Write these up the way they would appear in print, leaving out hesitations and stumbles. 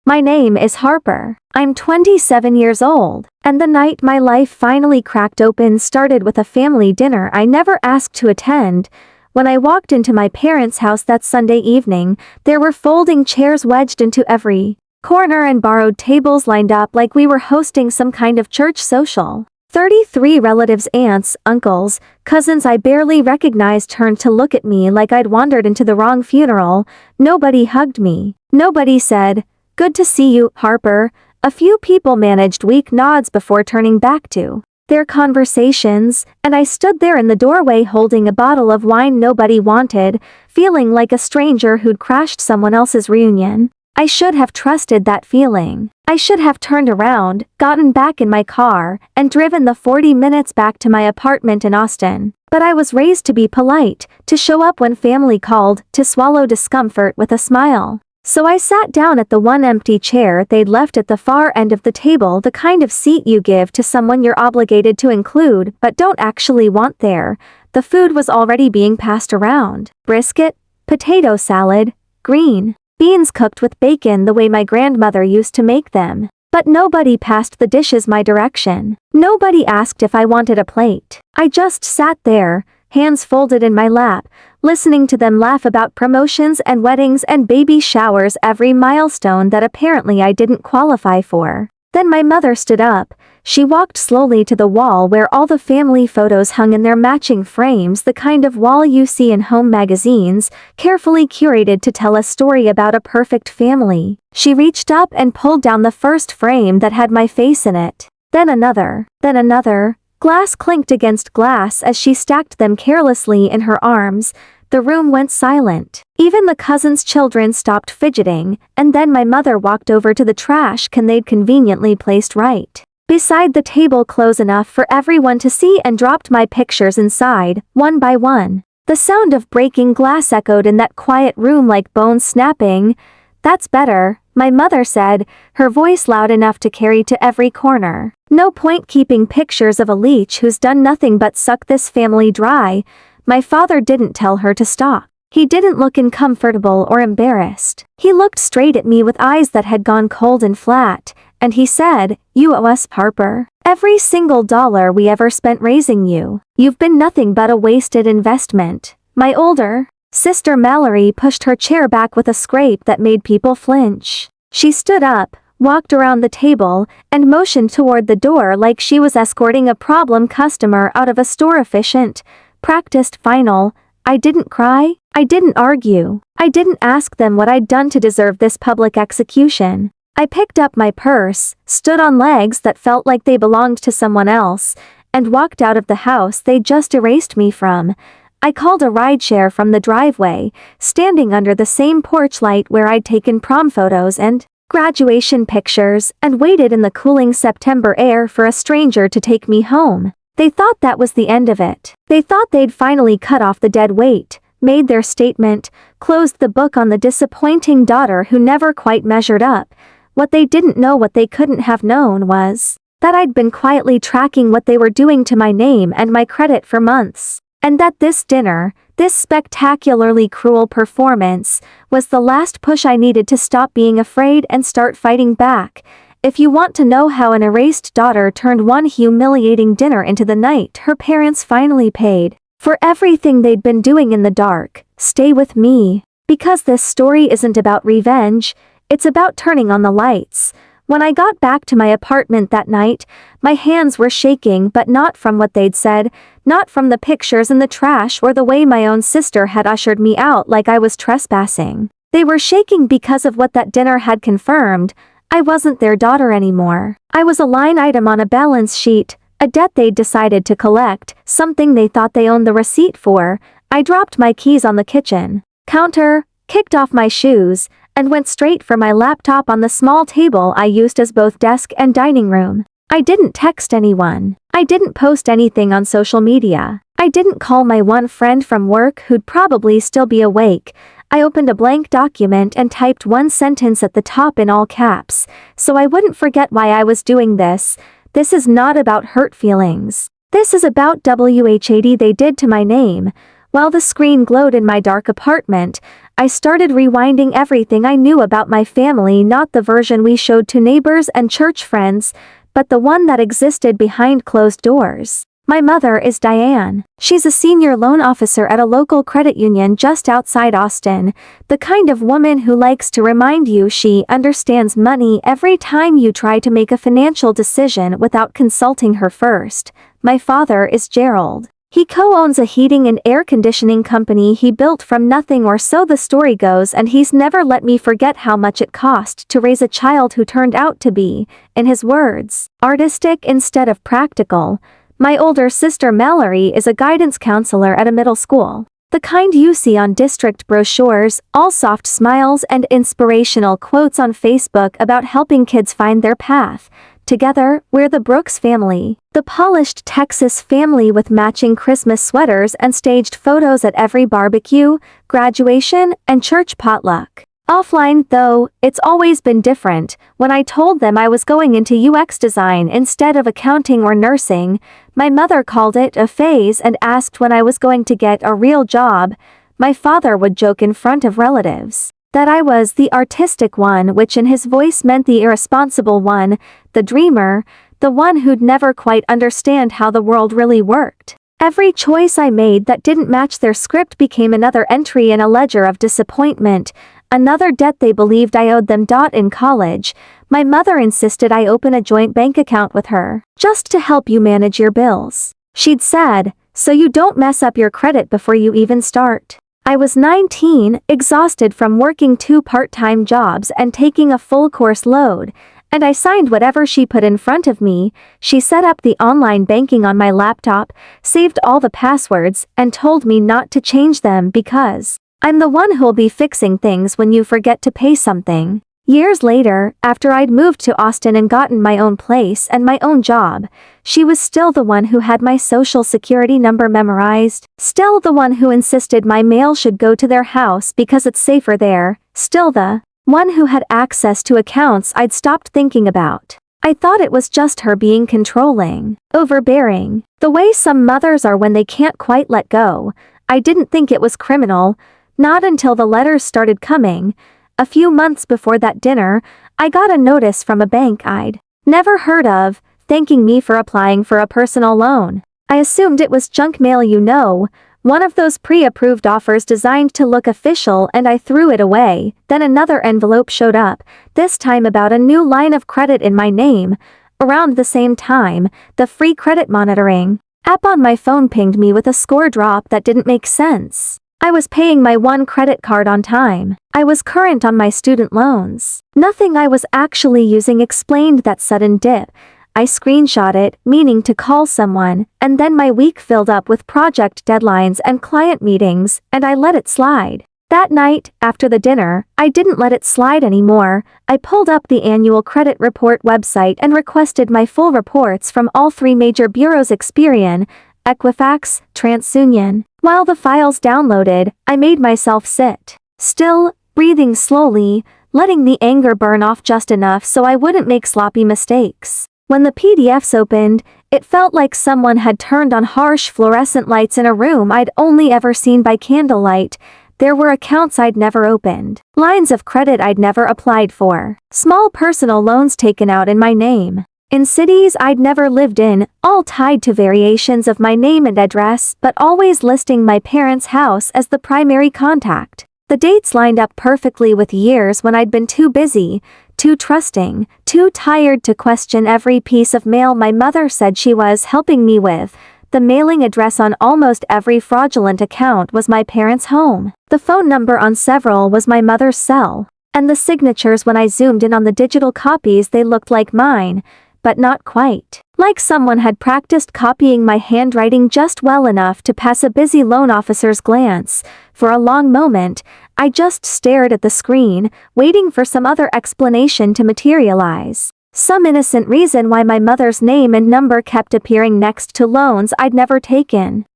My name is Harper. I'm 27 years old, and the night my life finally cracked open started with a family dinner I never asked to attend. When I walked into my parents' house that Sunday evening, there were folding chairs wedged into every corner and borrowed tables lined up like we were hosting some kind of church social. 33 relatives, aunts, uncles, cousins I barely recognized turned to look at me like I'd wandered into the wrong funeral. Nobody hugged me. Nobody said, "Good to see you, Harper." A few people managed weak nods before turning back to their conversations, and I stood there in the doorway holding a bottle of wine nobody wanted, feeling like a stranger who'd crashed someone else's reunion. I should have trusted that feeling. I should have turned around, gotten back in my car, and driven the 40 minutes back to my apartment in Austin. But I was raised to be polite, to show up when family called, to swallow discomfort with a smile. So I sat down at the one empty chair they'd left at the far end of the table, the kind of seat you give to someone you're obligated to include but don't actually want there. The food was already being passed around. Brisket, potato salad, green beans cooked with bacon the way my grandmother used to make them. But nobody passed the dishes my direction. Nobody asked if I wanted a plate. I just sat there, hands folded in my lap, listening to them laugh about promotions and weddings and baby showers, every milestone that apparently I didn't qualify for. Then my mother stood up. She walked slowly to the wall where all the family photos hung in their matching frames, the kind of wall you see in home magazines, carefully curated to tell a story about a perfect family. She reached up and pulled down the first frame that had my face in it. Then another. Then another. Glass clinked against glass as she stacked them carelessly in her arms. The room went silent. Even the cousins' children stopped fidgeting, and then my mother walked over to the trash can they'd conveniently placed right beside the table, close enough for everyone to see, and dropped my pictures inside, one by one. The sound of breaking glass echoed in that quiet room like bones snapping. "That's better," my mother said, her voice loud enough to carry to every corner. "No point keeping pictures of a leech who's done nothing but suck this family dry." My father didn't tell her to stop. He didn't look uncomfortable or embarrassed. He looked straight at me with eyes that had gone cold and flat, and he said, "You owe us, Harper. Every single dollar we ever spent raising you. You've been nothing but a wasted investment." My older sister Mallory pushed her chair back with a scrape that made people flinch. She stood up, walked around the table, and motioned toward the door like she was escorting a problem customer out of a store. Efficient, practiced, final. I didn't cry. I didn't argue. I didn't ask them what I'd done to deserve this public execution. I picked up my purse, stood on legs that felt like they belonged to someone else, and walked out of the house they just erased me from. I called a rideshare from the driveway, standing under the same porch light where I'd taken prom photos and graduation pictures, and waited in the cooling September air for a stranger to take me home. They thought that was the end of it. They thought they'd finally cut off the dead weight, made their statement, closed the book on the disappointing daughter who never quite measured up. What they didn't know, what they couldn't have known, was that I'd been quietly tracking what they were doing to my name and my credit for months. And that this dinner, this spectacularly cruel performance, was the last push I needed to stop being afraid and start fighting back. If you want to know how an erased daughter turned one humiliating dinner into the night her parents finally paid for everything they'd been doing in the dark, stay with me. Because this story isn't about revenge, it's about turning on the lights. When I got back to my apartment that night, my hands were shaking, but not from what they'd said, not from the pictures in the trash or the way my own sister had ushered me out like I was trespassing. They were shaking because of what that dinner had confirmed. I wasn't their daughter anymore. I was a line item on a balance sheet, a debt they'd decided to collect, something they thought they owned the receipt for. I dropped my keys on the kitchen counter, kicked off my shoes, and went straight for my laptop on the small table I used as both desk and dining room. I didn't text anyone. I didn't post anything on social media. I didn't call my one friend from work who'd probably still be awake. I opened a blank document and typed one sentence at the top in all caps, so I wouldn't forget why I was doing this. This is not about hurt feelings. This is about WHAD they did to my name. While the screen glowed in my dark apartment, I started rewinding everything I knew about my family, not the version we showed to neighbors and church friends, but the one that existed behind closed doors. My mother is Diane. She's a senior loan officer at a local credit union just outside Austin, the kind of woman who likes to remind you she understands money every time you try to make a financial decision without consulting her first. My father is Gerald. He co-owns a heating and air conditioning company he built from nothing, or so the story goes, and he's never let me forget how much it cost to raise a child who turned out to be, in his words, artistic instead of practical. My older sister Mallory is a guidance counselor at a middle school. The kind you see on district brochures, all soft smiles and inspirational quotes on Facebook about helping kids find their path. Together, we're the Brooks family, the polished Texas family with matching Christmas sweaters and staged photos at every barbecue, graduation, and church potluck. Offline, though, it's always been different. When I told them I was going into UX design instead of accounting or nursing, my mother called it a phase and asked when I was going to get a real job. My father would joke in front of relatives that I was the artistic one, which in his voice meant the irresponsible one, the dreamer, the one who'd never quite understand how the world really worked. Every choice I made that didn't match their script became another entry in a ledger of disappointment, another debt they believed I owed them. In college, my mother insisted I open a joint bank account with her, just to help you manage your bills. She'd said, so you don't mess up your credit before you even start. I was 19, exhausted from working 2 part-time jobs and taking a full course load, and I signed whatever she put in front of me. She set up the online banking on my laptop, saved all the passwords, and told me not to change them because I'm the one who'll be fixing things when you forget to pay something. Years later, after I'd moved to Austin and gotten my own place and my own job, she was still the one who had my social security number memorized, still the one who insisted my mail should go to their house because it's safer there, still the one who had access to accounts I'd stopped thinking about. I thought it was just her being controlling, overbearing, the way some mothers are when they can't quite let go. I didn't think it was criminal, not until the letters started coming. A few months before that dinner, I got a notice from a bank I'd never heard of, thanking me for applying for a personal loan. I assumed it was junk mail, one of those pre-approved offers designed to look official, and I threw it away. Then another envelope showed up, this time about a new line of credit in my name. Around the same time, the free credit monitoring app on my phone pinged me with a score drop that didn't make sense. I was paying my one credit card on time. I was current on my student loans. Nothing I was actually using explained that sudden dip. I screenshot it, meaning to call someone, and then my week filled up with project deadlines and client meetings, and I let it slide. That night, after the dinner, I didn't let it slide anymore. I pulled up the annual credit report website and requested my full reports from all 3 major bureaus: Experian, Equifax, TransUnion. While the files downloaded, I made myself sit still, breathing slowly, letting the anger burn off just enough so I wouldn't make sloppy mistakes. When the PDFs opened, it felt like someone had turned on harsh fluorescent lights in a room I'd only ever seen by candlelight. There were accounts I'd never opened, lines of credit I'd never applied for, small personal loans taken out in my name, in cities I'd never lived in, all tied to variations of my name and address, but always listing my parents' house as the primary contact. The dates lined up perfectly with years when I'd been too busy, too trusting, too tired to question every piece of mail my mother said she was helping me with. The mailing address on almost every fraudulent account was my parents' home. The phone number on several was my mother's cell. And the signatures, when I zoomed in on the digital copies, they looked like mine, but not quite. Like someone had practiced copying my handwriting just well enough to pass a busy loan officer's glance. For a long moment, I just stared at the screen, waiting for some other explanation to materialize. Some innocent reason why my mother's name and number kept appearing next to loans I'd never taken.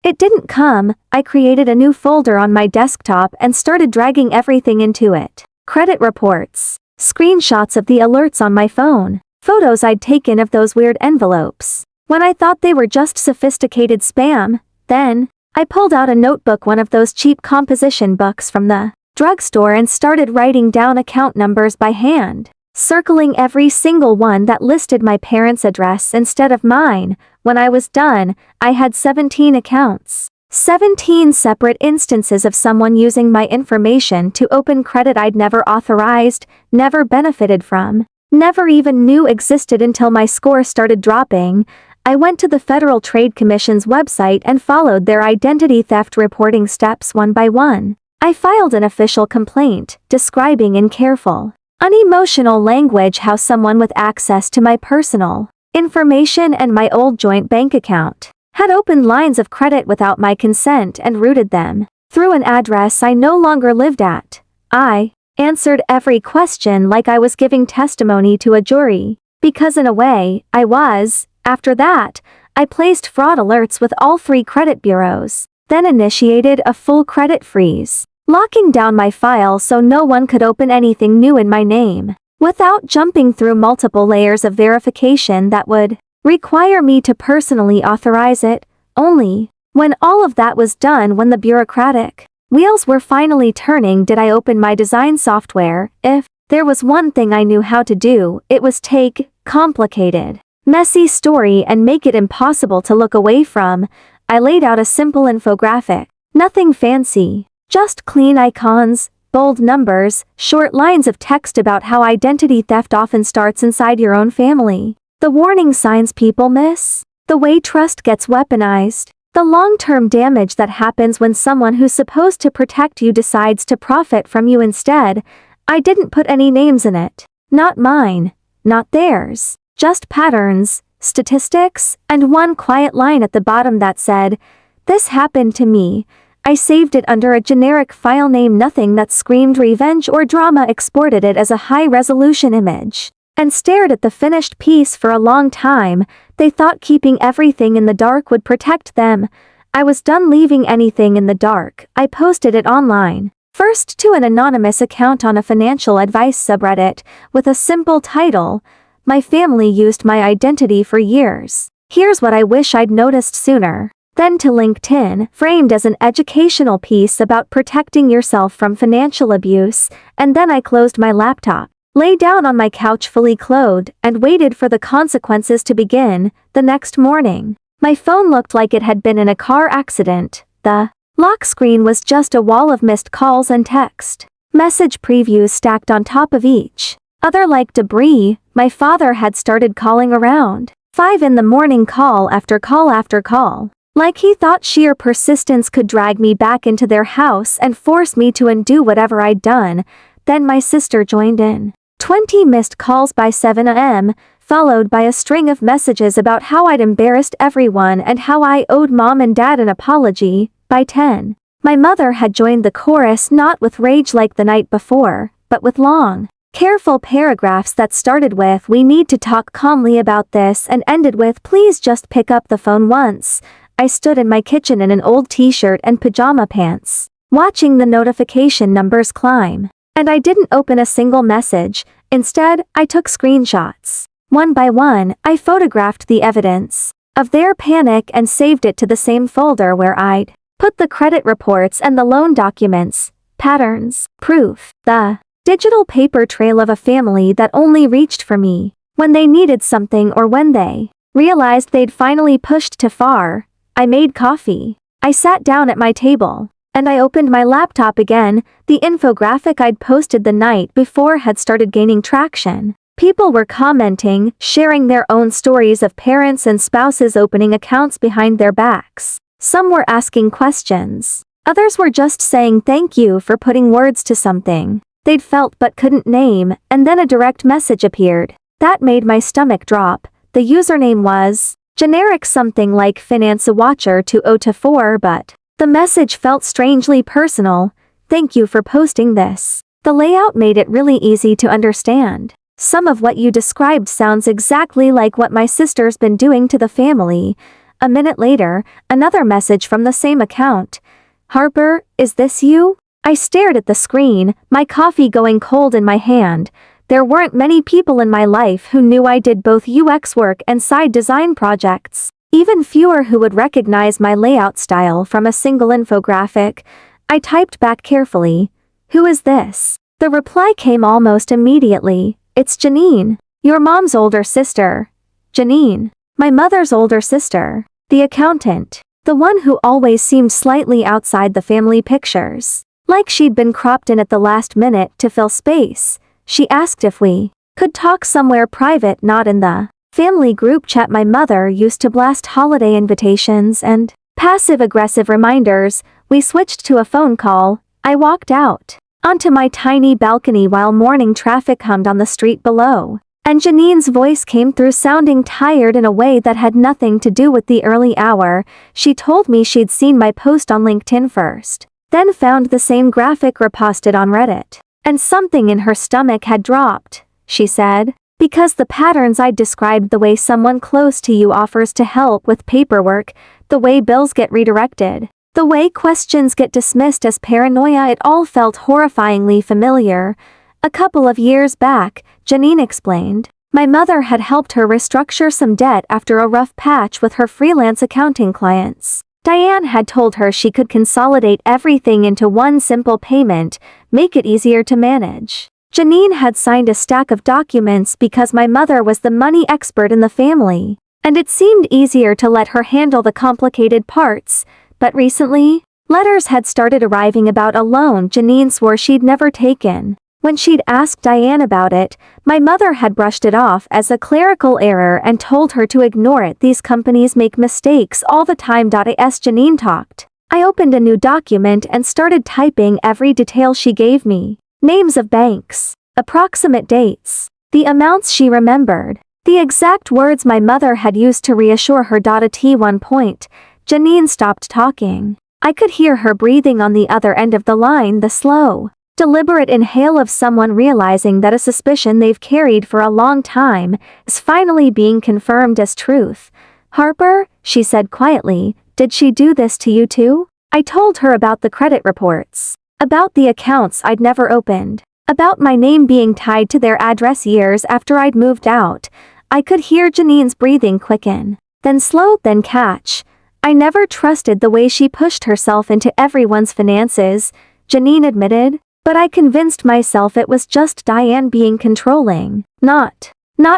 It didn't come. I created a new folder on my desktop and started dragging everything into it. Credit reports, screenshots of the alerts on my phone, photos I'd taken of those weird envelopes. When I thought they were just sophisticated spam, then I pulled out a notebook, one of those cheap composition books from the drugstore, and started writing down account numbers by hand, circling every single one that listed my parents' address instead of mine. When I was done, I had 17 accounts. 17 separate instances of someone using my information to open credit I'd never authorized, never benefited from, never even knew existed until my score started dropping. I went to the Federal Trade Commission's website and followed their identity theft reporting steps one by one. I filed an official complaint, describing in careful, unemotional language how someone with access to my personal information and my old joint bank account had opened lines of credit without my consent and routed them through an address I no longer lived at. I answered every question like I was giving testimony to a jury, because in a way, I was. After that, I placed fraud alerts with all 3 credit bureaus, then initiated a full credit freeze, locking down my file so no one could open anything new in my name, without jumping through multiple layers of verification that would require me to personally authorize it. Only when all of that was done, when the bureaucratic wheels were finally turning, did I open my design software. If there was one thing I knew how to do, it was take complicated, messy story and make it impossible to look away from. I laid out a simple infographic, nothing fancy, just clean icons, bold numbers, short lines of text about how identity theft often starts inside your own family, the warning signs people miss, the way trust gets weaponized, the long-term damage that happens when someone who's supposed to protect you decides to profit from you instead. I didn't put any names in it. Not mine, not theirs, just patterns, statistics, and one quiet line at the bottom that said, "This happened to me." I saved it under a generic file name, nothing that screamed revenge or drama, exported it as a high-resolution image, and stared at the finished piece for a long time. They thought keeping everything in the dark would protect them. I was done leaving anything in the dark. I posted it online, first to an anonymous account on a financial advice subreddit, with a simple title, "My family used my identity for years. Here's what I wish I'd noticed sooner." Then to LinkedIn, framed as an educational piece about protecting yourself from financial abuse, and then I closed my laptop, lay down on my couch fully clothed, and waited for the consequences to begin. The next morning, my phone looked like it had been in a car accident. The lock screen was just a wall of missed calls and text message previews stacked on top of each other like debris. My father had started calling around 5 in the morning, call after call after call, like he thought sheer persistence could drag me back into their house and force me to undo whatever I'd done. Then my sister joined in. 20 missed calls by 7 a.m., followed by a string of messages about how I'd embarrassed everyone and how I owed mom and dad an apology. By 10, my mother had joined the chorus, not with rage like the night before, but with long, careful paragraphs that started with, "We need to talk calmly about this," and ended with, "Please just pick up the phone once." I stood in my kitchen in an old t-shirt and pajama pants, watching the notification numbers climb. And I didn't open a single message. Instead, I took screenshots. One by one, I photographed the evidence of their panic and saved it to the same folder where I'd put the credit reports and the loan documents, patterns, proof, the digital paper trail of a family that only reached for me when they needed something or when they realized they'd finally pushed too far. I made coffee. I sat down at my table, and I opened my laptop again. The infographic I'd posted the night before had started gaining traction. People were commenting, sharing their own stories of parents and spouses opening accounts behind their backs. Some were asking questions. Others were just saying thank you for putting words to something they'd felt but couldn't name, and then a direct message appeared. That made my stomach drop. The username was generic, something like Finance Watcher 2024, but the message felt strangely personal. "Thank you for posting this." The layout made it really easy to understand. "Some of what you described sounds exactly like what my sister's been doing to the family." A minute later, another message from the same account. "Harper, is this you?" I stared at the screen, my coffee going cold in my hand. There weren't many people in my life who knew I did both UX work and side design projects. Even fewer who would recognize my layout style from a single infographic. I typed back carefully. Who is this? The reply came almost immediately. It's Janine. Your mom's older sister. Janine. My mother's older sister. The accountant. The one who always seemed slightly outside the family pictures. Like she'd been cropped in at the last minute to fill space. She asked if we could talk somewhere private, not in the family group chat. My mother used to blast holiday invitations and passive-aggressive reminders. We switched to a phone call. I walked out onto my tiny balcony while morning traffic hummed on the street below. And Janine's voice came through sounding tired in a way that had nothing to do with the early hour. She told me she'd seen my post on LinkedIn first, then found the same graphic reposted on Reddit. And something in her stomach had dropped, she said, because the patterns I'd described, the way someone close to you offers to help with paperwork, the way bills get redirected, the way questions get dismissed as paranoia, it all felt horrifyingly familiar. A couple of years back, Janine explained, my mother had helped her restructure some debt after a rough patch with her freelance accounting clients. Diane had told her she could consolidate everything into one simple payment, make it easier to manage. Janine had signed a stack of documents because my mother was the money expert in the family, and it seemed easier to let her handle the complicated parts. But recently, letters had started arriving about a loan Janine swore she'd never taken. When she'd asked Diane about it, my mother had brushed it off as a clerical error and told her to ignore it. These companies make mistakes all the time. As Janine talked, I opened a new document and started typing every detail she gave me. Names of banks, approximate dates, the amounts she remembered, the exact words my mother had used to reassure her. At one point, Janine stopped talking. I could hear her breathing on the other end of the line, the slow, deliberate inhale of someone realizing that a suspicion they've carried for a long time is finally being confirmed as truth. Harper, she said quietly, did she do this to you too? I told her about the credit reports, about the accounts I'd never opened, about my name being tied to their address years after I'd moved out. I could hear Janine's breathing quicken, then slow, then catch. I never trusted the way she pushed herself into everyone's finances, Janine admitted, but I convinced myself it was just Diane being controlling, not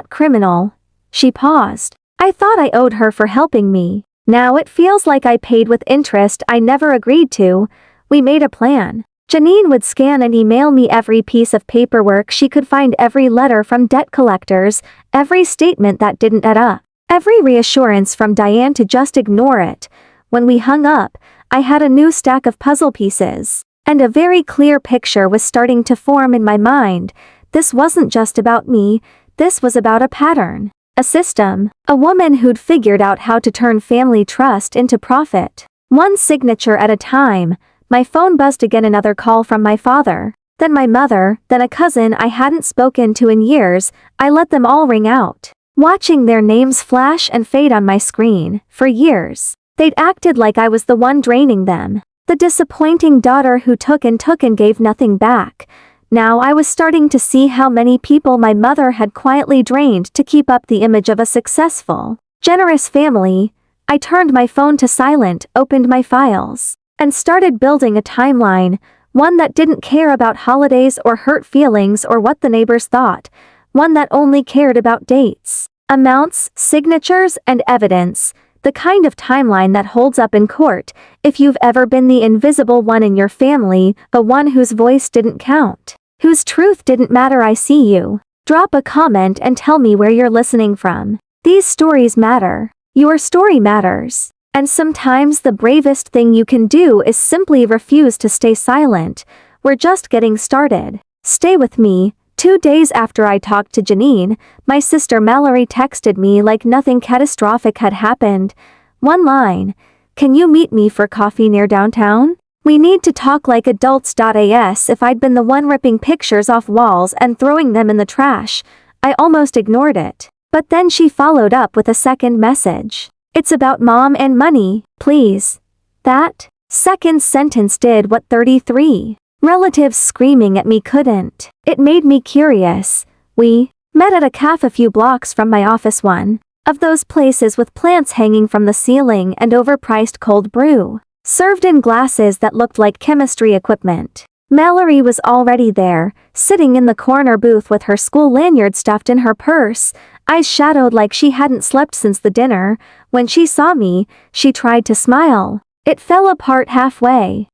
criminal. She paused. I thought I owed her for helping me. Now it feels like I paid with interest I never agreed to. We made a plan. Janine would scan and email me every piece of paperwork she could find, every letter from debt collectors, every statement that didn't add up. Every reassurance from Diane to just ignore it. When we hung up, I had a new stack of puzzle pieces, and a very clear picture was starting to form in my mind. This wasn't just about me, this was about a pattern, a system, a woman who'd figured out how to turn family trust into profit. One signature at a time. My phone buzzed again, another call from my father, then my mother, then a cousin I hadn't spoken to in years. I let them all ring out, watching their names flash and fade on my screen. For years, they'd acted like I was the one draining them, the disappointing daughter who took and gave nothing back. Now I was starting to see how many people my mother had quietly drained to keep up the image of a successful, generous family. I turned my phone to silent, opened my files, and started building a timeline, one that didn't care about holidays or hurt feelings or what the neighbors thought, one that only cared about dates, amounts, signatures, and evidence, the kind of timeline that holds up in court. If you've ever been the invisible one in your family, the one whose voice didn't count, whose truth didn't matter, I see you. Drop a comment and tell me where you're listening from. These stories matter. Your story matters. And sometimes the bravest thing you can do is simply refuse to stay silent. We're just getting started. Stay with me. 2 days after I talked to Janine, my sister Mallory texted me like nothing catastrophic had happened. One line. Can you meet me for coffee near downtown? We need to talk like adults. As if I'd been the one ripping pictures off walls and throwing them in the trash, I almost ignored it. But then she followed up with a second message. It's about mom and money, please. That second sentence did what 33 relatives screaming at me couldn't. It made me curious. We met at a cafe a few blocks from my office one Of those places with plants hanging from the ceiling and overpriced cold brew, served in glasses that looked like chemistry equipment. Mallory was already there, sitting in the corner booth with her school lanyard stuffed in her purse, eyes shadowed like she hadn't slept since the dinner. When she saw me, she tried to smile. It fell apart halfway.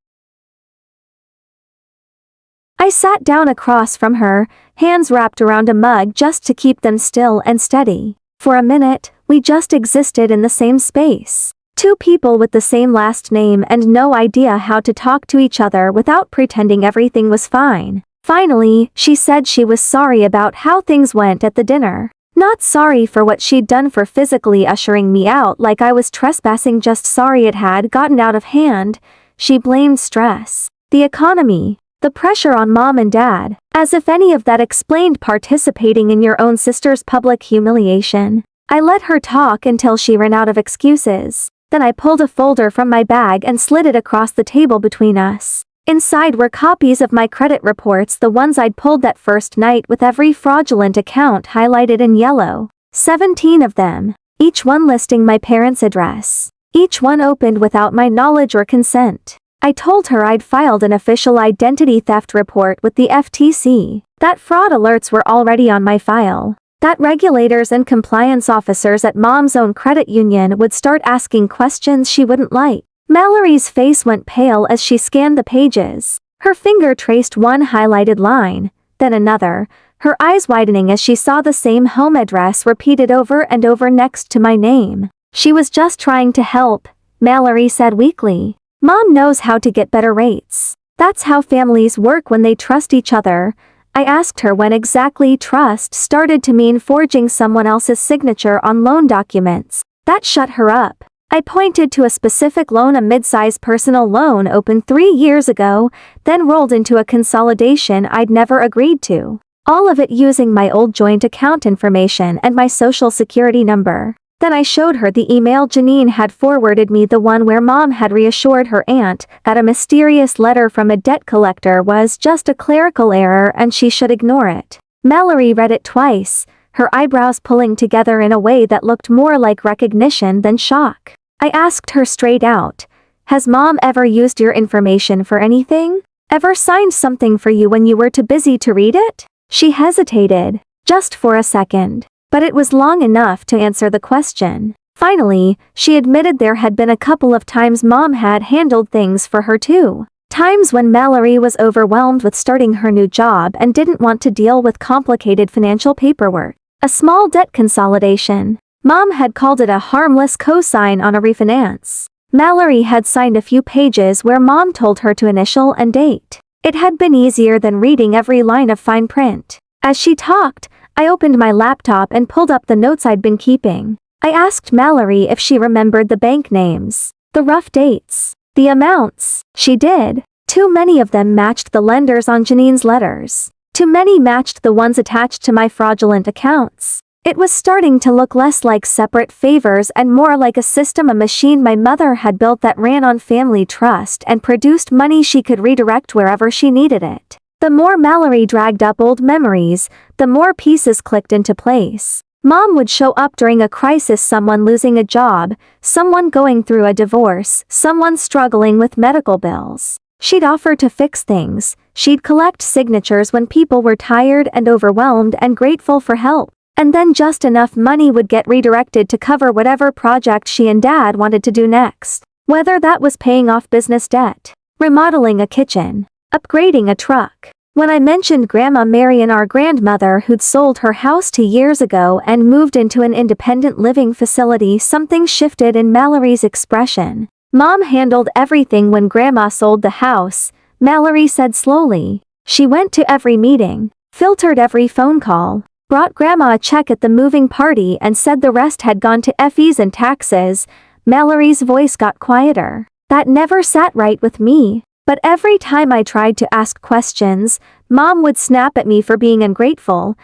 I sat down across from her, hands wrapped around a mug just to keep them still and steady. For a minute, we just existed in the same space. Two people with the same last name and no idea how to talk to each other without pretending everything was fine. Finally, she said she was sorry about how things went at the dinner. Not sorry for what she'd done for physically ushering me out like I was trespassing, just sorry it had gotten out of hand. She blamed stress, the economy, the pressure on mom and dad, as if any of that explained participating in your own sister's public humiliation. I let her talk until she ran out of excuses. Then I pulled a folder from my bag and slid it across the table between us. Inside were copies of my credit reports, the ones I'd pulled that first night, with every fraudulent account highlighted in yellow. 17 of them, each one listing my parents' address. Each one opened without my knowledge or consent. I told her I'd filed an official identity theft report with the FTC, that fraud alerts were already on my file, that regulators and compliance officers at mom's own credit union would start asking questions she wouldn't like. Mallory's face went pale as she scanned the pages. Her finger traced one highlighted line, then another, her eyes widening as she saw the same home address repeated over and over next to my name. She was just trying to help, Mallory said weakly. Mom knows how to get better rates. That's how families work when they trust each other. I asked her when exactly trust started to mean forging someone else's signature on loan documents. That shut her up. I pointed to a specific loan, a mid-size personal loan opened 3 years ago, then rolled into a consolidation I'd never agreed to. All of it using my old joint account information and my social security number. Then I showed her the email Janine had forwarded me, the one where mom had reassured her aunt that a mysterious letter from a debt collector was just a clerical error and she should ignore it. Mallory read it twice, her eyebrows pulling together in a way that looked more like recognition than shock. I asked her straight out, "Has mom ever used your information for anything? Ever signed something for you when you were too busy to read it?" She hesitated, just for a second. But it was long enough to answer the question. Finally, she admitted there had been a couple of times mom had handled things for her too. Times when Mallory was overwhelmed with starting her new job and didn't want to deal with complicated financial paperwork. A small debt consolidation. Mom had called it a harmless cosign on a refinance. Mallory had signed a few pages where mom told her to initial and date. It had been easier than reading every line of fine print. As she talked, I opened my laptop and pulled up the notes I'd been keeping. I asked Mallory if she remembered the bank names, the rough dates, the amounts. She did. Too many of them matched the lenders on Janine's letters. Too many matched the ones attached to my fraudulent accounts. It was starting to look less like separate favors and more like a system, a machine my mother had built that ran on family trust and produced money she could redirect wherever she needed it. The more Mallory dragged up old memories, the more pieces clicked into place. Mom would show up during a crisis, someone losing a job, someone going through a divorce, someone struggling with medical bills. She'd offer to fix things. She'd collect signatures when people were tired and overwhelmed and grateful for help. And then just enough money would get redirected to cover whatever project she and dad wanted to do next. Whether that was paying off business debt, remodeling a kitchen, upgrading a truck. When I mentioned Grandma Marion, our grandmother who'd sold her house 2 years ago and moved into an independent living facility, something shifted in Mallory's expression. Mom handled everything when Grandma sold the house, Mallory said slowly. She went to every meeting, filtered every phone call, brought Grandma a check at the moving party and said the rest had gone to fees and taxes. Mallory's voice got quieter. That never sat right with me. But every time I tried to ask questions, Mom would snap at me for being ungrateful.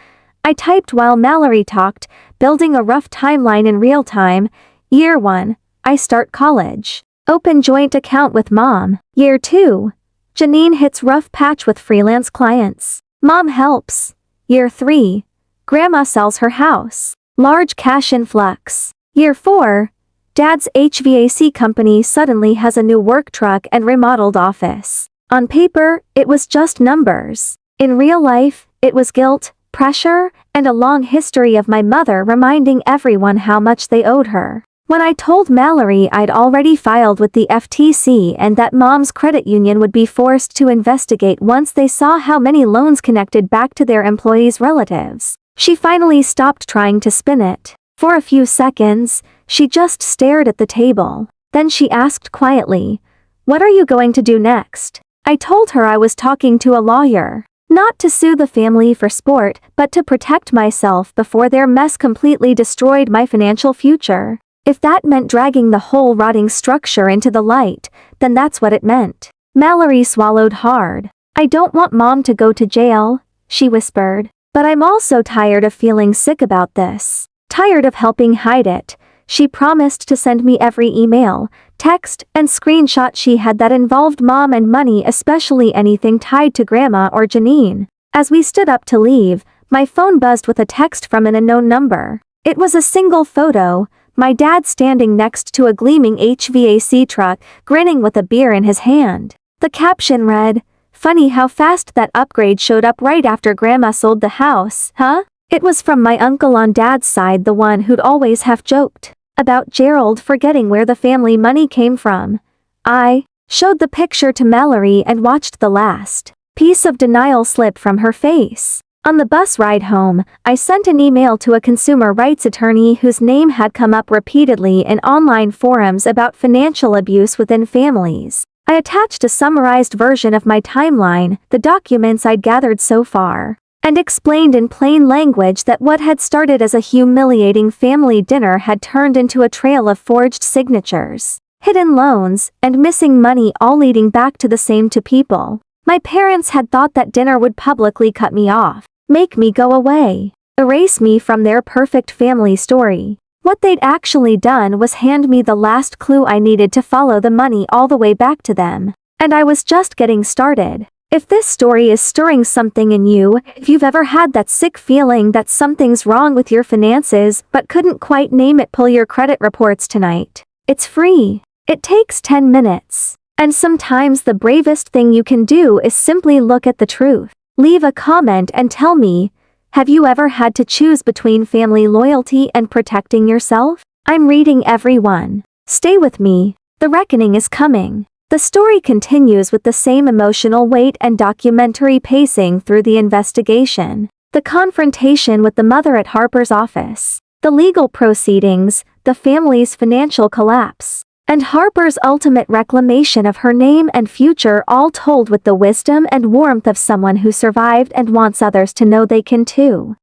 I typed while Mallory talked, building a rough timeline in real time. Year 1, I start college. Open joint account with Mom. Year 2, Janine hits rough patch with freelance clients. Mom helps. Year 3, Grandma sells her house. Large cash influx. Year 4. Dad's HVAC company suddenly has a new work truck and remodeled office. On paper, it was just numbers. In real life, it was guilt, pressure, and a long history of my mother reminding everyone how much they owed her. When I told Mallory I'd already filed with the FTC and that Mom's credit union would be forced to investigate once they saw how many loans connected back to their employees' relatives, she finally stopped trying to spin it. For a few seconds, she just stared at the table. Then she asked quietly, "What are you going to do next?" I told her I was talking to a lawyer. Not to sue the family for sport, but to protect myself before their mess completely destroyed my financial future. If that meant dragging the whole rotting structure into the light, then that's what it meant. Mallory swallowed hard. "I don't want Mom to go to jail," she whispered. "But I'm also tired of feeling sick about this. Tired of helping hide it." She promised to send me every email, text, and screenshot she had that involved Mom and money, especially anything tied to Grandma or Janine. As we stood up to leave, my phone buzzed with a text from an unknown number. It was a single photo, my dad standing next to a gleaming HVAC truck, grinning with a beer in his hand. The caption read, "Funny how fast that upgrade showed up right after Grandma sold the house, huh?" It was from my uncle on Dad's side, the one who'd always half joked about Gerald forgetting where the family money came from. I showed the picture to Mallory and watched the last piece of denial slip from her face. On the bus ride home, I sent an email to a consumer rights attorney whose name had come up repeatedly in online forums about financial abuse within families. I attached a summarized version of my timeline, the documents I'd gathered so far, and explained in plain language that what had started as a humiliating family dinner had turned into a trail of forged signatures, hidden loans, and missing money, all leading back to the same two people. My parents had thought that dinner would publicly cut me off, make me go away, erase me from their perfect family story. What they'd actually done was hand me the last clue I needed to follow the money all the way back to them. And I was just getting started. If this story is stirring something in you, if you've ever had that sick feeling that something's wrong with your finances but couldn't quite name it, pull your credit reports tonight. It's free. It takes 10 minutes. And sometimes the bravest thing you can do is simply look at the truth. Leave a comment and tell me, have you ever had to choose between family loyalty and protecting yourself? I'm reading every one. Stay with me. The reckoning is coming. The story continues with the same emotional weight and documentary pacing through the investigation. The confrontation with the mother at Harper's office. The legal proceedings, the family's financial collapse, and Harper's ultimate reclamation of her name and future, all told with the wisdom and warmth of someone who survived and wants others to know they can too.